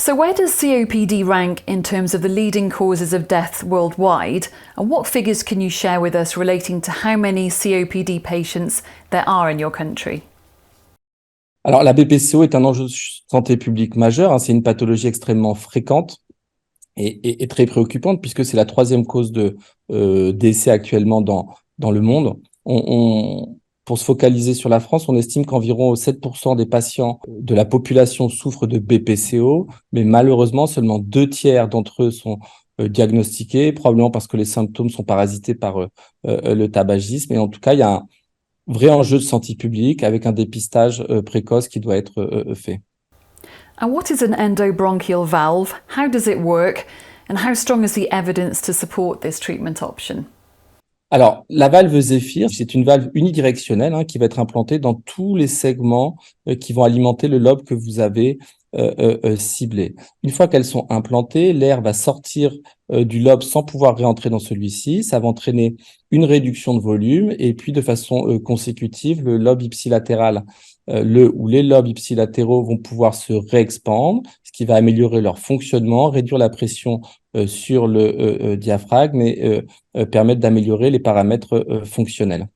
So where does COPD rank in terms of the leading causes of death worldwide? And what figures can you share with us relating to how many COPD patients there are in your country? Alors, la BPCO est un enjeu de santé publique majeur, hein. C'est une pathologie extrêmement fréquente et très préoccupante puisque c'est la troisième cause de décès actuellement dans le monde. Pour se focaliser sur la France, on estime qu'environ 7% des patients de la population souffrent de BPCO, mais malheureusement, seulement 2 tiers d'entre eux sont diagnostiqués, probablement parce que les symptômes sont parasités par le tabagisme. Et en tout cas, il y a un vrai enjeu de santé publique avec un dépistage précoce qui doit être fait. And what is an endobronchial valve? How does it work? And how strong is the evidence to support this treatment option? Alors, la valve Zephyr, c'est une valve unidirectionnelle, hein, qui va être implantée dans tous les segments qui vont alimenter le lobe que vous avez ciblé. Une fois qu'elles sont implantées, l'air va sortir du lobe sans pouvoir réentrer dans celui-ci. Ça va entraîner une réduction de volume et puis de façon consécutive, le lobe ipsilatéral ou les lobes ipsilatéraux vont pouvoir se réexpandre, ce qui va améliorer leur fonctionnement, réduire la pression sur le diaphragme et permettre d'améliorer les paramètres fonctionnels.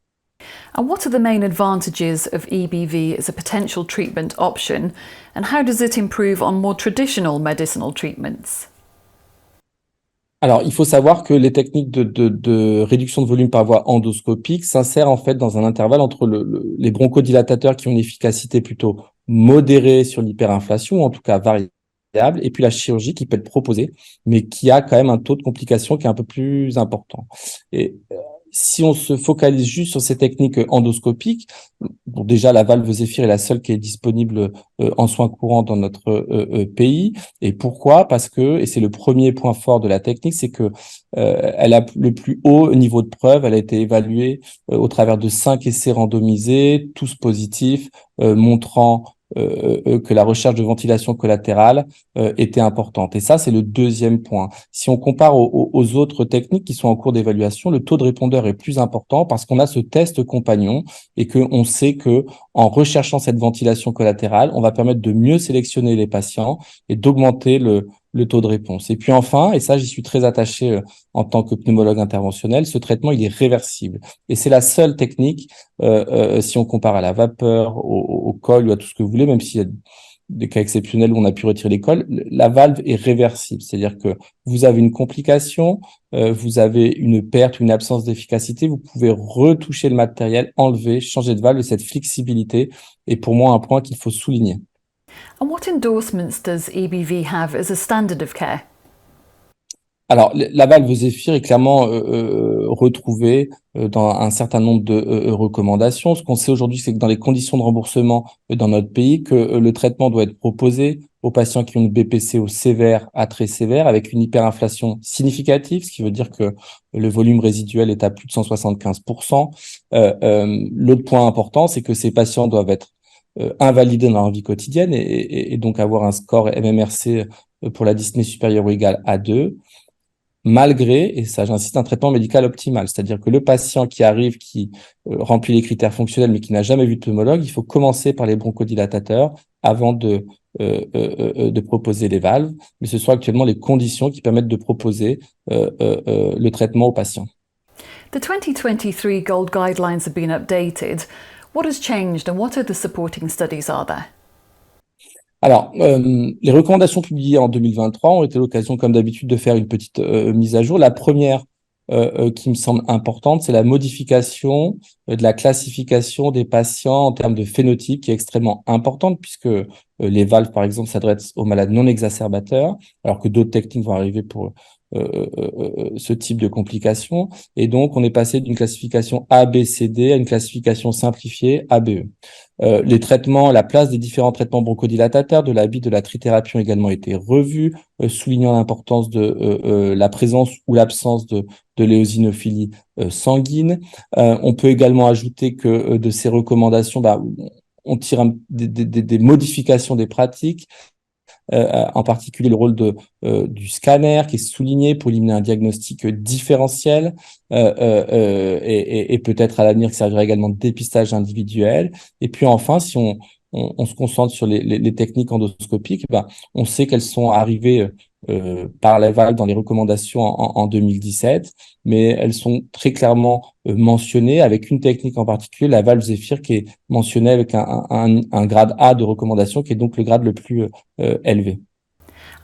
And what are the main advantages of EBV as a potential treatment option? And how does it improve on more traditional medicinal treatments? Alors, il faut savoir que les techniques de réduction de volume par voie endoscopique s'insèrent en fait dans un intervalle entre les bronchodilatateurs qui ont une efficacité plutôt modérée sur l'hyperinflation, ou en tout cas variable, et puis la chirurgie qui peut être proposée, mais qui a quand même un taux de complication qui est un peu plus important. Et si on se focalise juste sur ces techniques endoscopiques, bon, déjà la valve Zephyr est la seule qui est disponible en soins courants dans notre pays. Et pourquoi? Parce que, et c'est le premier point fort de la technique, c'est que elle a le plus haut niveau de preuve. Elle a été évaluée au travers de 5 essais randomisés, tous positifs, montrant que la recherche de ventilation collatérale était importante. Et ça, c'est le deuxième point. Si on compare aux autres techniques qui sont en cours d'évaluation, le taux de répondeur est plus important parce qu'on a ce test compagnon et qu'on sait que en recherchant cette ventilation collatérale, on va permettre de mieux sélectionner les patients et d'augmenter le taux de réponse. Et puis enfin, et ça j'y suis très attaché en tant que pneumologue interventionnel, ce traitement il est réversible. Et c'est la seule technique, si on compare à la vapeur, au col ou à tout ce que vous voulez, même s'il y a des cas exceptionnels où on a pu retirer les cols, la valve est réversible. C'est-à-dire que vous avez une complication, vous avez une perte ou une absence d'efficacité, vous pouvez retoucher le matériel, enlever, changer de valve, et cette flexibilité est pour moi un point qu'il faut souligner. And what endorsements does EBV have as a standard of care? Alors, la valve Zephyr est clairement retrouvée dans un certain nombre de recommandations. Ce qu'on sait aujourd'hui, c'est que dans les conditions de remboursement dans notre pays, que le traitement doit être proposé aux patients qui ont une BPCO sévère à très sévère, avec une hyperinflation significative, ce qui veut dire que le volume résiduel est à plus de 175%. L'autre point important, c'est que ces patients doivent être invalidés dans leur vie quotidienne et donc avoir un score MMRC pour la dyspnée supérieure ou égale à 2, malgré, et ça j'insiste, un traitement médical optimal. C'est-à-dire que le patient qui arrive, qui remplit les critères fonctionnels mais qui n'a jamais vu de pneumologue, il faut commencer par les bronchodilatateurs avant de proposer les valves. Mais ce sont actuellement les conditions qui permettent de proposer le traitement aux patients. The 2023 GOLD guidelines have been updated. What has changed and what other supporting studies are there? Alors, les recommandations publiées en 2023 ont été l'occasion, comme d'habitude, de faire une petite mise à jour. La première qui me semble importante, c'est la modification de la classification des patients en termes de phénotype, qui est extrêmement importante, puisque les valves, par exemple, s'adressent aux malades non exacerbateurs, alors que d'autres techniques vont arriver pour ce type de complications. Et donc, on est passé d'une classification A, B, C, D à une classification simplifiée A, B, E. Les traitements, la place des différents traitements bronchodilatateurs, de la bite, de la trithérapie ont également été revus, soulignant l'importance de la présence ou l'absence de l'éosinophilie sanguine. On peut également ajouter que de ces recommandations, on tire des modifications des pratiques, en particulier le rôle du scanner qui est souligné pour éliminer un diagnostic différentiel et peut-être à l'avenir qui servira également de dépistage individuel. Et puis enfin, si on on se concentre sur les techniques endoscopiques, ben, on sait qu'elles sont arrivées par la valve dans les recommandations en 2017, mais elles sont très clairement mentionnées avec une technique en particulier, la valve Zephyr, qui est mentionnée avec un grade A de recommandation, qui est donc le grade le plus élevé.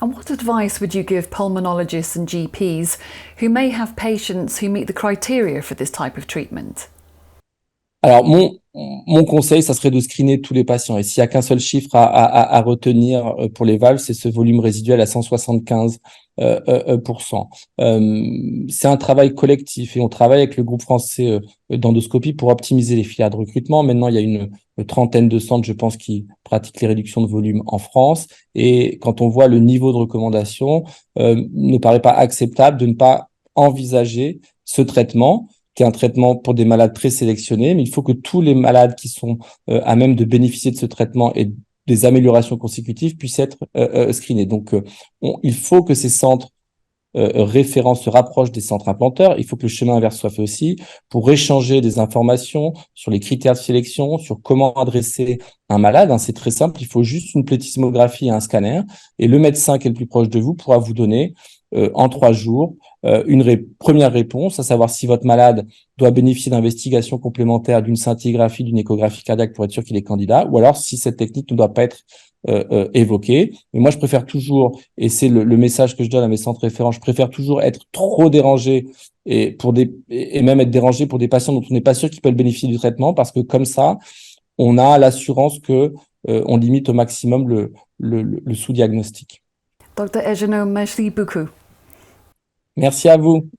And what advice would you give pulmonologists and GPs who may have patients who meet the criteria for this type of treatment? Alors, mon conseil, ça serait de screener tous les patients. Et s'il n'y a qu'un seul chiffre à retenir pour les valves, c'est ce volume résiduel à 175%. C'est un travail collectif et on travaille avec le groupe français d'endoscopie pour optimiser les filières de recrutement. Maintenant, il y a une trentaine de centres, je pense, qui pratiquent les réductions de volume en France. Et quand on voit le niveau de recommandation, ne paraît pas acceptable de ne pas envisager ce traitement, qui est un traitement pour des malades très sélectionnés, mais il faut que tous les malades qui sont à même de bénéficier de ce traitement et des améliorations consécutives puissent être screenés. Donc, il faut que ces centres référents se rapprochent des centres implanteurs. Il faut que le chemin inverse soit fait aussi pour échanger des informations sur les critères de sélection, sur comment adresser un malade. C'est très simple, il faut juste une plethysmographie et un scanner. Et le médecin qui est le plus proche de vous pourra vous donner en 3 jours une première réponse, à savoir si votre malade doit bénéficier d'investigations complémentaires, d'une scintigraphie, d'une échographie cardiaque pour être sûr qu'il est candidat, ou alors si cette technique ne doit pas être évoquée. Mais moi, je préfère toujours, et c'est le message que je donne à mes centres référents, je préfère toujours être trop dérangé et même être dérangé pour des patients dont on n'est pas sûr qu'ils peuvent bénéficier du traitement, parce que comme ça, on a l'assurance que on limite au maximum le sous-diagnostic. Dr. Egenot, merci beaucoup. Merci à vous.